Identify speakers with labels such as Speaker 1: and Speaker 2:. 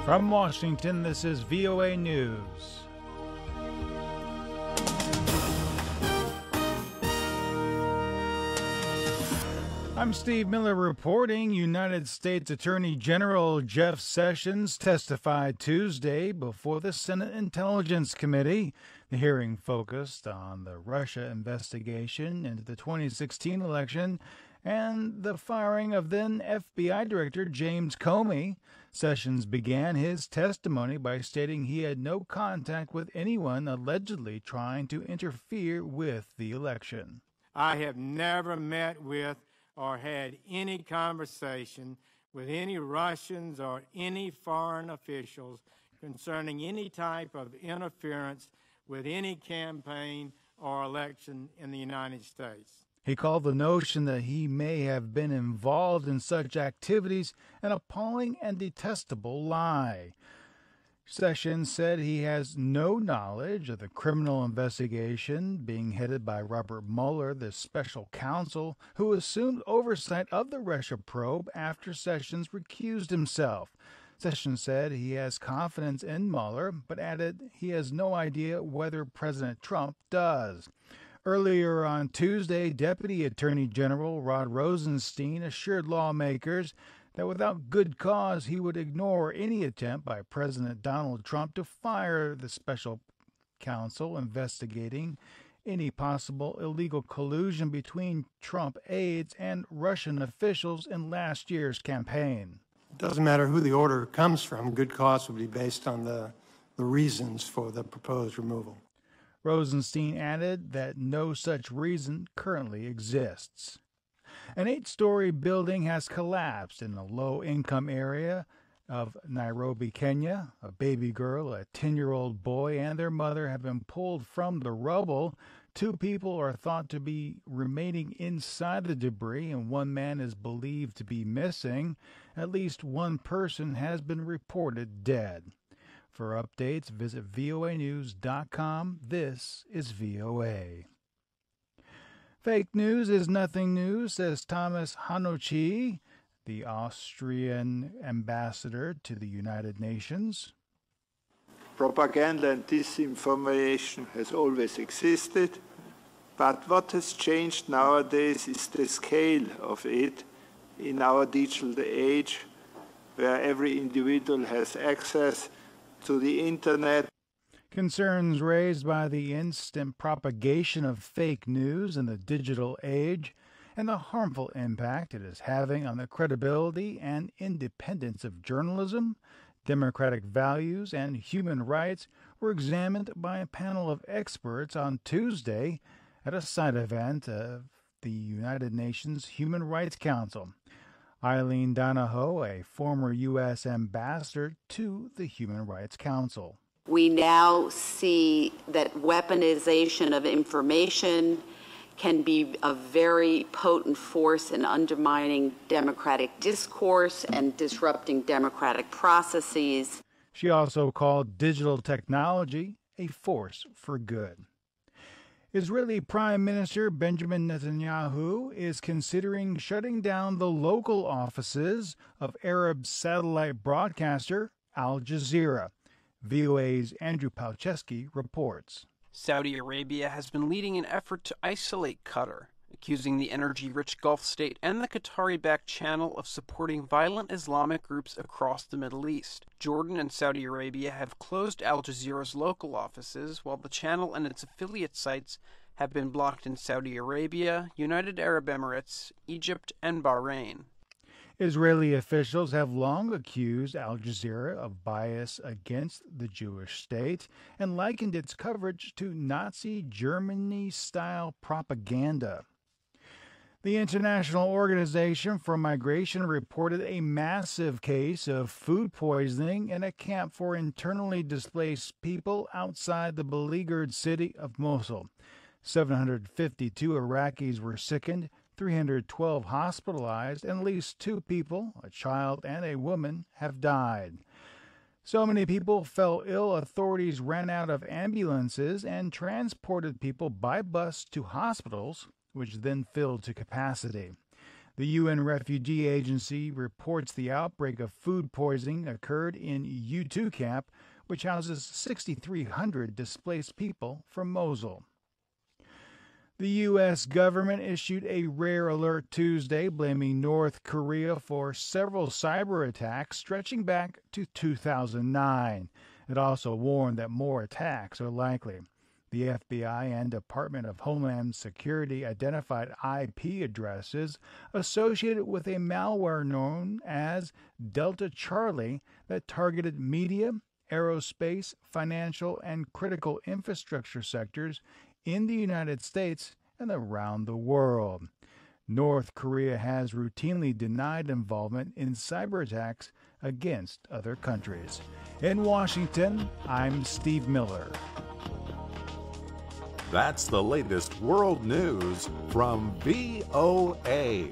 Speaker 1: From Washington, this is VOA News. I'm Steve Miller reporting. United States Attorney General Jeff Sessions testified Tuesday before the Senate Intelligence Committee. The hearing focused on the Russia investigation into the 2016 election and the firing of then FBI Director James Comey. Sessions began his testimony by stating he had no contact with anyone allegedly trying to interfere with the election.
Speaker 2: I have never met with or had any conversation with any Russians or any foreign officials concerning any type of interference with any campaign or election in the United States.
Speaker 1: He called the notion that he may have been involved in such activities an appalling and detestable lie. Sessions said he has no knowledge of the criminal investigation being headed by Robert Mueller, the special counsel who assumed oversight of the Russia probe after Sessions recused himself. Sessions said he has confidence in Mueller, but added he has no idea whether President Trump does. Earlier on Tuesday, Deputy Attorney General Rod Rosenstein assured lawmakers that without good cause he would ignore any attempt by President Donald Trump to fire the special counsel investigating any possible illegal collusion between Trump aides and Russian officials in last year's campaign.
Speaker 3: It doesn't matter who the order comes from. Good cause will be based on the reasons for the proposed removal.
Speaker 1: Rosenstein added that no such reason currently exists. An 8-story building has collapsed in a low-income area of Nairobi, Kenya. A baby girl, a 10-year-old boy, and their mother have been pulled from the rubble. 2 people are thought to be remaining inside the debris, and 1 man is believed to be missing. At least 1 person has been reported dead. For updates, visit voanews.com. This is VOA. Fake news is nothing new, says Thomas Hanochi, the Austrian ambassador to the United Nations.
Speaker 4: Propaganda and disinformation has always existed, but what has changed nowadays is the scale of it in our digital age, where every individual has access to the Internet.
Speaker 1: Concerns raised by the instant propagation of fake news in the digital age and the harmful impact it is having on the credibility and independence of journalism, democratic values, and human rights were examined by a panel of experts on Tuesday at a side event of the United Nations Human Rights Council. Eileen Donahoe, a former U.S. ambassador to the Human Rights Council.
Speaker 5: We now see that weaponization of information can be a very potent force in undermining democratic discourse and disrupting democratic processes.
Speaker 1: She also called digital technology a force for good. Israeli Prime Minister Benjamin Netanyahu is considering shutting down the local offices of Arab satellite broadcaster Al Jazeera. VOA's Andrew Palczewski reports.
Speaker 6: Saudi Arabia has been leading an effort to isolate Qatar, accusing the energy-rich Gulf state and the Qatari-backed channel of supporting violent Islamic groups across the Middle East. Jordan and Saudi Arabia have closed Al Jazeera's local offices, while the channel and its affiliate sites have been blocked in Saudi Arabia, United Arab Emirates, Egypt, and Bahrain.
Speaker 1: Israeli officials have long accused Al Jazeera of bias against the Jewish state and likened its coverage to Nazi Germany-style propaganda. The International Organization for Migration reported a massive case of food poisoning in a camp for internally displaced people outside the beleaguered city of Mosul. 752 Iraqis were sickened, 312 hospitalized, and at least 2 people, a child and a woman, have died. So many people fell ill, authorities ran out of ambulances and transported people by bus to hospitals, which then filled to capacity. The UN Refugee Agency reports the outbreak of food poisoning occurred in U2 camp, which houses 6,300 displaced people from Mosul. The U.S. government issued a rare alert Tuesday, blaming North Korea for several cyber attacks stretching back to 2009. It also warned that more attacks are likely. The FBI and Department of Homeland Security identified IP addresses associated with a malware known as Delta Charlie that targeted media, aerospace, financial, and critical infrastructure sectors in the United States and around the world. North Korea has routinely denied involvement in cyber attacks against other countries. In Washington, I'm Steve Miller.
Speaker 7: That's the latest world news from VOA.